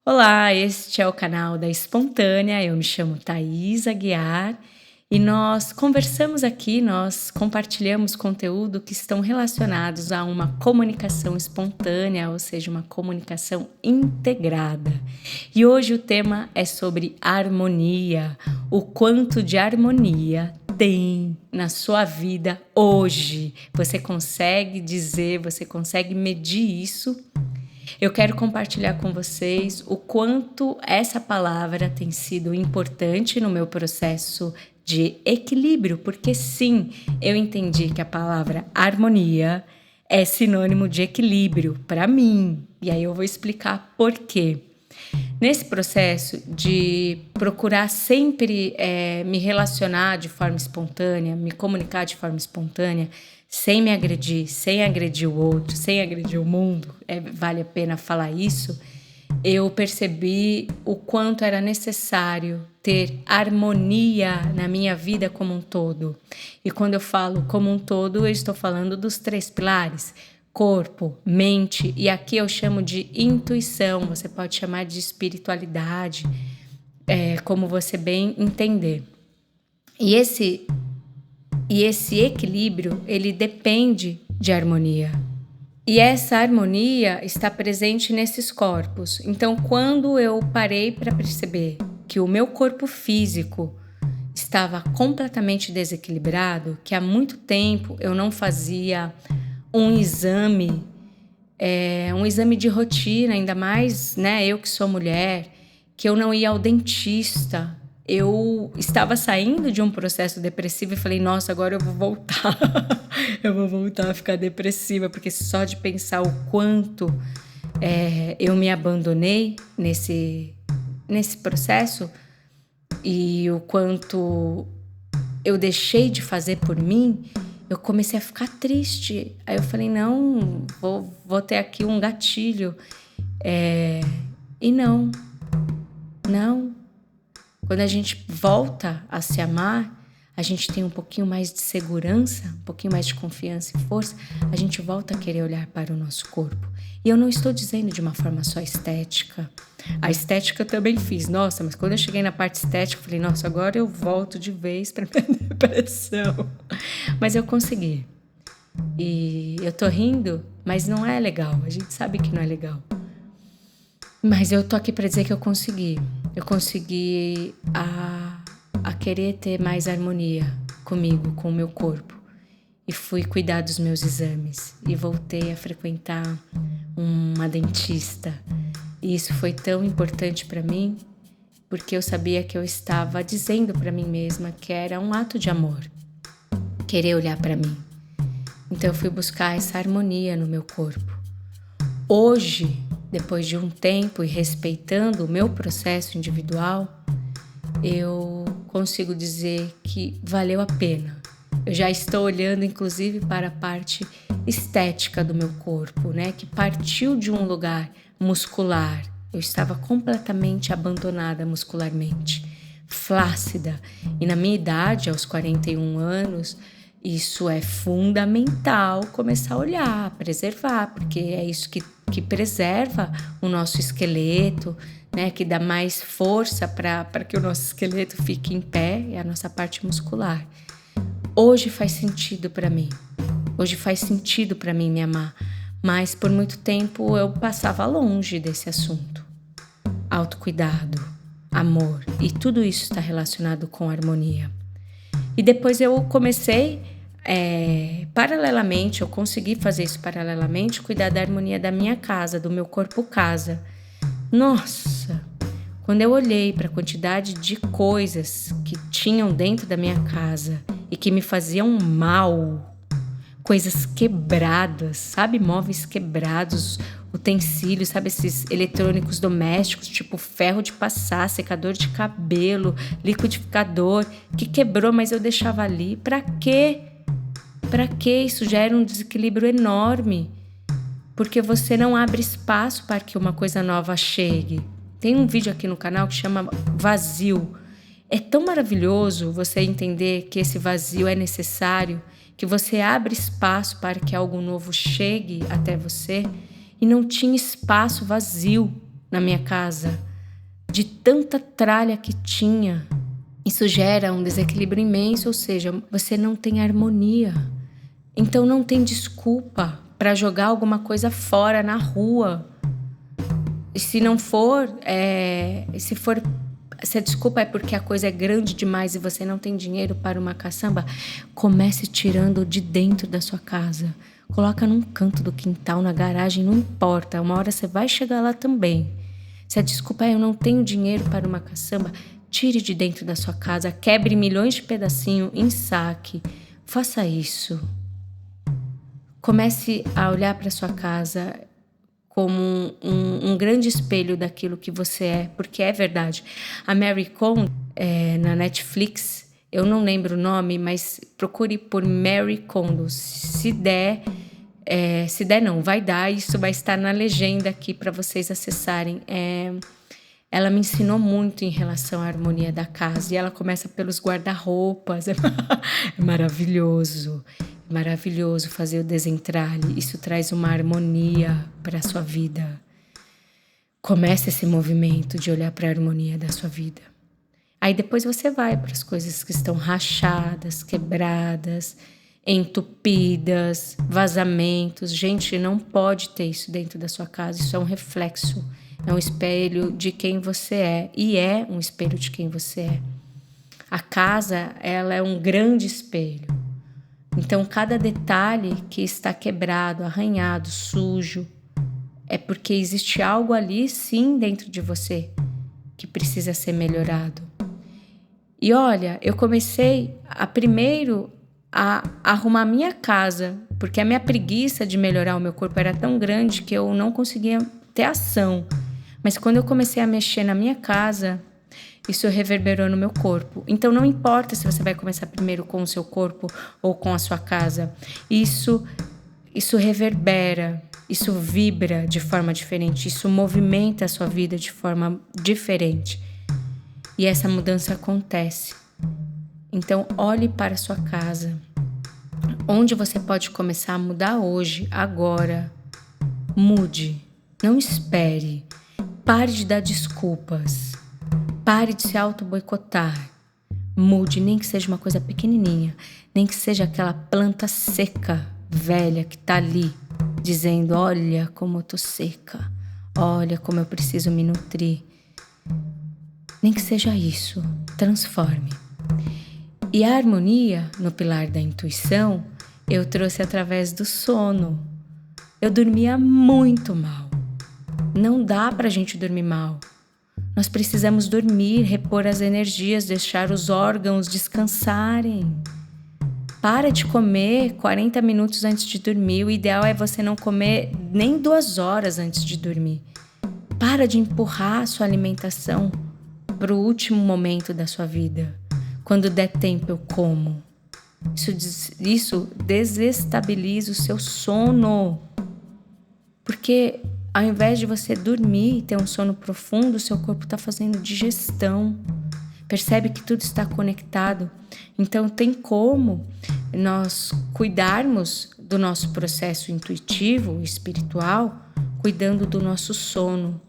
Olá, este é o canal da Espontânea. Eu me chamo Thaís Aguiar e nós conversamos aqui, nós compartilhamos conteúdo que estão relacionados a uma comunicação espontânea, ou seja, uma comunicação integrada. E hoje o tema é sobre harmonia, o quanto de harmonia tem na sua vida hoje. Você consegue dizer, você consegue medir isso? Eu quero compartilhar com vocês o quanto essa palavra tem sido importante no meu processo de equilíbrio, porque sim, eu entendi que a palavra harmonia é sinônimo de equilíbrio para mim. E aí eu vou explicar por quê. Nesse processo de procurar sempre me relacionar de forma espontânea, me comunicar de forma espontânea, sem me agredir, sem agredir o outro, sem agredir o mundo, vale a pena falar isso, eu percebi o quanto era necessário ter harmonia na minha vida como um todo. E quando eu falo como um todo, eu estou falando dos 3 pilares: corpo, mente, e aqui eu chamo de intuição, você pode chamar de espiritualidade, como você bem entender. E esse equilíbrio, ele depende de harmonia. E essa harmonia está presente nesses corpos. Então, quando eu parei para perceber que o meu corpo físico estava completamente desequilibrado, que há muito tempo eu não fazia um exame de rotina, ainda mais, né, eu que sou mulher, que eu não ia ao dentista. Eu estava saindo de um processo depressivo e falei, nossa, agora eu vou voltar. Eu vou voltar a ficar depressiva, porque só de pensar o quanto eu me abandonei nesse processo e o quanto eu deixei de fazer por mim, eu comecei a ficar triste. Aí eu falei, não, vou ter aqui um gatilho. E não. Quando a gente volta a se amar, a gente tem um pouquinho mais de segurança, um pouquinho mais de confiança e força, a gente volta a querer olhar para o nosso corpo. E eu não estou dizendo de uma forma só estética. A estética eu também fiz, nossa, mas quando eu cheguei na parte estética, eu falei, nossa, agora eu volto de vez para minha depressão. Mas eu consegui. E eu tô rindo, mas não é legal, a gente sabe que não é legal. Mas eu tô aqui para dizer que eu consegui. Eu consegui a querer ter mais harmonia comigo, com o meu corpo. E fui cuidar dos meus exames. E voltei a frequentar uma dentista. E isso foi tão importante para mim, porque eu sabia que eu estava dizendo para mim mesma que era um ato de amor. Querer olhar para mim. Então eu fui buscar essa harmonia no meu corpo. Hoje, depois de um tempo e respeitando o meu processo individual, eu consigo dizer que valeu a pena. Eu já estou olhando, inclusive, para a parte estética do meu corpo, né? Que partiu de um lugar muscular. Eu estava completamente abandonada muscularmente, flácida. E na minha idade, aos 41 anos, isso é fundamental começar a olhar, a preservar, porque é isso que preserva o nosso esqueleto, né? Que dá mais força para que o nosso esqueleto fique em pé, é a nossa parte muscular. Hoje faz sentido para mim. Hoje faz sentido para mim me amar, mas por muito tempo eu passava longe desse assunto. Autocuidado, amor, e tudo isso está relacionado com harmonia. E depois eu comecei, paralelamente, eu consegui fazer isso paralelamente, cuidar da harmonia da minha casa, do meu corpo casa. Nossa, quando eu olhei para a quantidade de coisas que tinham dentro da minha casa e que me faziam mal, coisas quebradas, sabe? Móveis quebrados, utensílios, sabe? Esses eletrônicos domésticos, tipo ferro de passar, secador de cabelo, liquidificador, que quebrou, mas eu deixava ali. Pra quê? Pra quê? Isso gera um desequilíbrio enorme, porque você não abre espaço para que uma coisa nova chegue. Tem um vídeo aqui no canal que chama Vazio. É tão maravilhoso você entender que esse vazio é necessário, que você abre espaço para que algo novo chegue até você, e não tinha espaço, vazio. na minha casa, de tanta tralha que tinha. Isso gera um desequilíbrio imenso, ou seja, você não tem harmonia. Então não tem desculpa para jogar alguma coisa fora na rua. E se não for, se a desculpa é porque a coisa é grande demais e você não tem dinheiro para uma caçamba, comece tirando de dentro da sua casa. Coloca num canto do quintal, na garagem, não importa. Uma hora você vai chegar lá também. Se a desculpa é eu não tenho dinheiro para uma caçamba, tire de dentro da sua casa, quebre milhões de pedacinhos em saque. Faça isso. Comece a olhar para sua casa como um grande espelho daquilo que você é, porque é verdade. A Marie Kondo, na Netflix, eu não lembro o nome, mas procure por Marie Kondo. Se der não, vai dar, isso vai estar na legenda aqui para vocês acessarem. Ela me ensinou muito em relação à harmonia da casa, e ela começa pelos guarda-roupas. É maravilhoso. Maravilhoso fazer o desentralhe. Isso traz uma harmonia para a sua vida. Comece esse movimento de olhar para a harmonia da sua vida. Aí depois você vai para as coisas que estão rachadas, quebradas, entupidas, vazamentos. Gente, não pode ter isso dentro da sua casa. Isso é um reflexo, é um espelho de quem você é. E é um espelho de quem você é. A casa, ela é um grande espelho. Então, cada detalhe que está quebrado, arranhado, sujo, é porque existe algo ali, sim, dentro de você que precisa ser melhorado. E olha, eu comecei primeiro a arrumar minha casa, porque a minha preguiça de melhorar o meu corpo era tão grande que eu não conseguia ter ação. Mas quando eu comecei a mexer na minha casa, isso reverberou no meu corpo. Então não importa se você vai começar primeiro com o seu corpo ou com a sua casa. Isso reverbera, isso vibra de forma diferente, isso movimenta a sua vida de forma diferente. E essa mudança acontece. Então olhe para a sua casa. Onde você pode começar a mudar hoje, agora. Mude, não espere. Pare de dar desculpas. Pare de se auto-boicotar. Mude, nem que seja uma coisa pequenininha, nem que seja aquela planta seca, velha, que tá ali, dizendo, olha como eu tô seca, olha como eu preciso me nutrir. Nem que seja isso, transforme. E a harmonia, no pilar da intuição, eu trouxe através do sono. Eu dormia muito mal. Não dá pra gente dormir mal. Nós precisamos dormir, repor as energias, deixar os órgãos descansarem. Para de comer 40 minutos antes de dormir. O ideal é você não comer nem 2 horas antes de dormir. Para de empurrar a sua alimentação para o último momento da sua vida. Quando der tempo, eu como. Isso desestabiliza o seu sono. Porque ao invés de você dormir e ter um sono profundo, o seu corpo está fazendo digestão. Percebe que tudo está conectado. Então tem como nós cuidarmos do nosso processo intuitivo, espiritual, cuidando do nosso sono.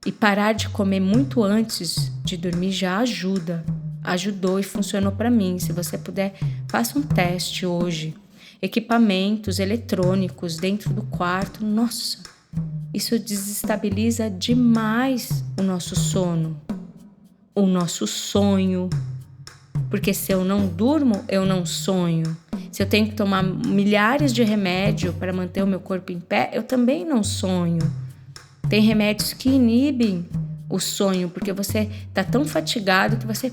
E parar de comer muito antes de dormir já ajuda. Ajudou e funcionou para mim. Se você puder, faça um teste hoje. Equipamentos eletrônicos dentro do quarto, nossa, isso desestabiliza demais o nosso sono, o nosso sonho. Porque se eu não durmo, eu não sonho. Se eu tenho que tomar milhares de remédios para manter o meu corpo em pé, eu também não sonho. Tem remédios que inibem o sonho, porque você está tão fatigado que você,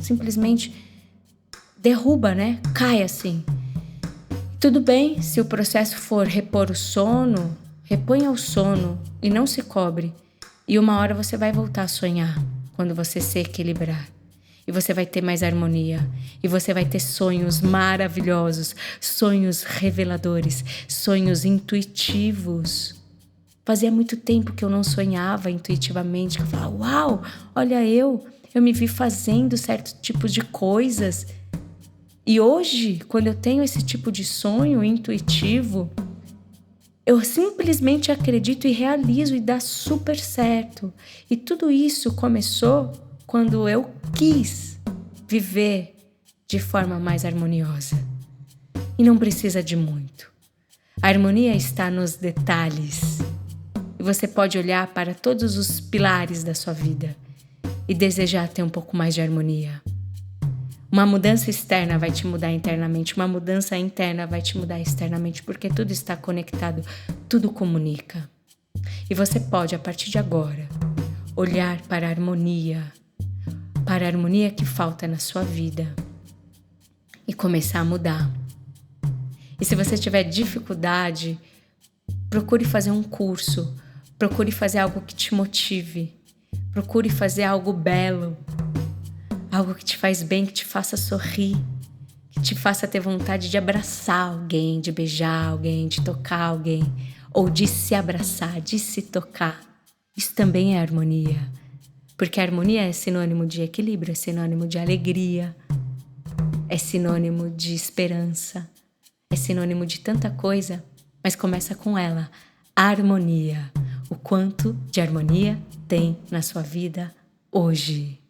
simplesmente derruba, né? Cai assim. Tudo bem, se o processo for repor o sono, reponha o sono e não se cobre. E uma hora você vai voltar a sonhar, quando você se equilibrar. E você vai ter mais harmonia. E você vai ter sonhos maravilhosos, sonhos reveladores, sonhos intuitivos. Fazia muito tempo que eu não sonhava intuitivamente, que eu falava, uau, olha eu me vi fazendo certos tipos de coisas. E hoje, quando eu tenho esse tipo de sonho intuitivo, Eu simplesmente acredito e realizo e dá super certo. E tudo isso começou quando eu quis viver de forma mais harmoniosa. E não precisa de muito. A harmonia está nos detalhes. E você pode olhar para todos os pilares da sua vida e desejar ter um pouco mais de harmonia. Uma mudança externa vai te mudar internamente, uma mudança interna vai te mudar externamente, porque tudo está conectado, tudo comunica. E você pode, a partir de agora, olhar para a harmonia que falta na sua vida e começar a mudar. E se você tiver dificuldade, procure fazer um curso, procure fazer algo que te motive, procure fazer algo belo, algo que te faz bem, que te faça sorrir, que te faça ter vontade de abraçar alguém, de beijar alguém, de tocar alguém, ou de se abraçar, de se tocar. Isso também é harmonia, porque a harmonia é sinônimo de equilíbrio, é sinônimo de alegria, é sinônimo de esperança, é sinônimo de tanta coisa, mas começa com ela, a harmonia. O quanto de harmonia tem na sua vida hoje?